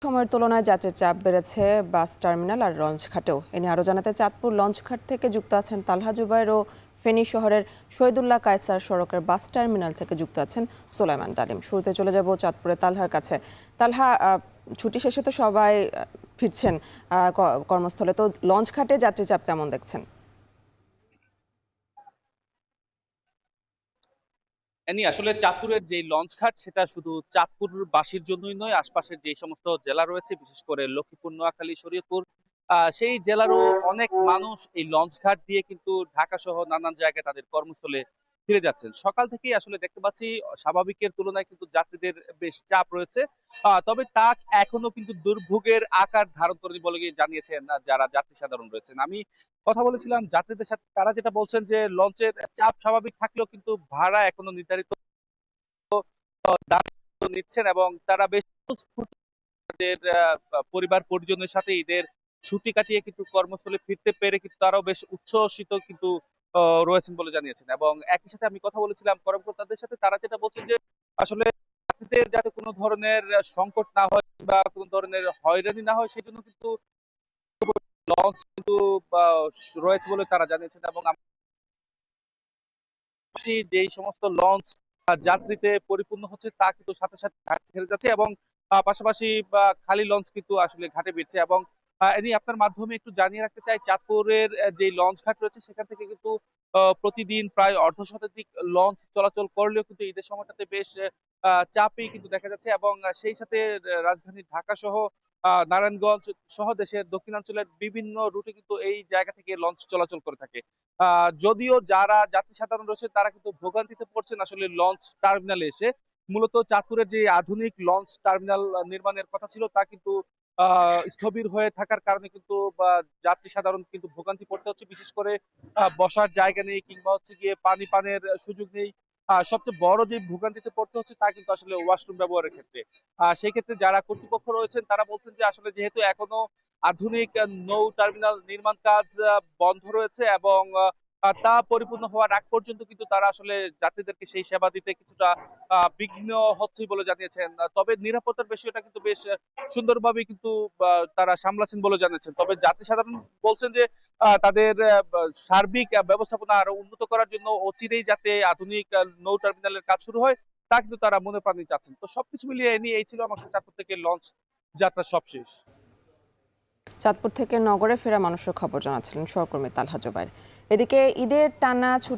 সময়ের তুলনায় যাত্রীর চাপ বেড়েছে বাস টার্মিনাল আর লঞ্চঘাটেও। এ নিয়ে আরও জানাতে চাঁদপুর লঞ্চঘাট থেকে যুক্ত আছেন তালহা জুবায়ের ও ফেনী শহরের শহীদুল্লাহ কায়সার সড়কের বাস টার্মিনাল থেকে যুক্ত আছেন সোলাইমান তালিম। শুরুতে চলে যাব চাঁদপুরে তালহার কাছে। তালহা, ছুটি শেষে তো সবাই ফিরছেন কর্মস্থলে, তো লঞ্চঘাটে যাত্রী চাপ কেমন দেখছেন? আসলে চাঁদপুরের যে লঞ্চ ঘাট সেটা শুধু চাঁদপুরবাসীর জন্যই নয়, আশপাশের যে সমস্ত জেলা রয়েছে বিশেষ করে লক্ষ্মীপুর, নোয়াখালী, শরীয়তপুর সেই জেলারও অনেক মানুষ এই লঞ্চ ঘাট দিয়ে কিন্তু ঢাকা সহ নানান জায়গায় তাদের কর্মস্থলে ফিরে যাচ্ছেন। সকাল থেকেই আসলে দেখতে পাচ্ছি স্বাভাবিকের তুলনায় কিন্তু যাত্রীদের বেশ চাপ রয়েছে। তবে তা এখনো কিন্তু দুর্ভোগের আকার ধারণ করেনি বলে জানিয়েছেন যারা যাত্রী সাধারণ রয়েছেন। আমি কথা বলেছিলাম যাত্রীদের সাথে, তারা যেটা বলছেন যে লঞ্চের চাপ স্বাভাবিক থাকলেও কিন্তু ভাড়া এখনো নির্ধারিত দাম নিচ্ছেন এবং তারা বেশ তাদের পরিবার পরিজনের সাথে ঈদের ছুটি কাটিয়ে কিন্তু কর্মস্থলে ফিরতে পেরে কিন্তু তারাও বেশ উচ্ছ্বসিত কিন্তু রয়েছেন বলে জানিয়েছেন। এবং একই সাথে আমি কথা বলেছিলাম কর্মকর্তাদের সাথে, তারা যেটা বলছেন যে আসলে যাত্রীদের যাতে কোনো ধরনের সংকট না হয় বা কোনো ধরনের হয়রানি না হয় সেজন্য কিন্তু লঞ্চ কিন্তু রয়েছে বলে তারা জানিয়েছেন। এবং যেই সমস্ত লঞ্চ যাত্রীতে পরিপূর্ণ হচ্ছে তা কিন্তু সাথে সাথে ঘাট ছেড়ে যাচ্ছে এবং পাশাপাশি খালি লঞ্চ কিন্তু আসলে ঘাটে ফিরছে। এবং এ নিয়ে আপনার মাধ্যমে একটু জানিয়ে রাখতে চাই, চাঁদপুরের যে লঞ্চ ঘাট রয়েছে সেখান থেকে কিন্তু প্রতিদিন প্রায় অর্ধশতাধিক লঞ্চ চলাচল করলেও কিন্তু ঈদের সময়টাতে বেশ চাপই কিন্তু দেখা যাচ্ছে। এবং সেই সাথে রাজধানী ঢাকা সহ নারায়ণগঞ্জ সহ দেশের দক্ষিণাঞ্চলের বিভিন্ন রুটে কিন্তু এই জায়গা থেকে লঞ্চ চলাচল করে থাকে। যদিও যারা যাত্রী সাধারণ রয়েছে তারা কিন্তু ভোগান্তিতে পড়ছেন আসলে লঞ্চ টার্মিনালে এসে। মূলত চাঁদপুরের যে আধুনিক লঞ্চ টার্মিনাল নির্মাণের কথা ছিল তা কিন্তু স্থবির হয়ে থাকার কারণে কিন্তু যাত্রী সাধারণ কিন্তু ভোগান্তি পড়তে হচ্ছে। বিশেষ করে বসার জায়গা নেই কিংবা হচ্ছে গিয়ে পানি পানের সুযোগ নেই। সবচেয়ে বড় যে ভোগান্তিতে পড়তে হচ্ছে তা কিন্তু আসলে ওয়াশরুম ব্যবহারের ক্ষেত্রে। সেই ক্ষেত্রে যারা কর্তৃপক্ষ রয়েছেন তারা বলছেন যে আসলে যেহেতু এখনো আধুনিক নৌ টার্মিনাল নির্মাণ কাজ বন্ধ রয়েছে এবং তা পরিপূর্ণ হওয়ার আগ পর্যন্ত কিন্তু তারা আসলে যাত্রীদেরকে সেই সেবা দিতে কিছুটা বিঘ্ন হচ্ছে বলে জানিয়েছেন। তবে নিরাপত্তার বিষয়টা কিন্তু বেশ সুন্দরভাবে কিন্তু তারা সামলাচ্ছেন বলে জানিয়েছেন। তবে যাত্রী সাধারণ বলছেন যে তাদের সার্বিক ব্যবস্থাপনা আরো উন্নত করার জন্য অচিরেই যাতে আধুনিক নৌ টার্মিনালের কাজ শুরু হয় তা কিন্তু তারা মনে প্রাণে চাচ্ছেন। তো সবকিছু মিলিয়ে এ নিয়ে এই ছিল আমার চাঁদপুর থেকে লঞ্চ যাত্রা সবশেষ। চাঁদপুর থেকে নগরে ফেরা মানুষের খবর জানাচ্ছিলেন সহকর্মী তালহা জুবায়ের। এদিকে ঈদের টানা ছুটি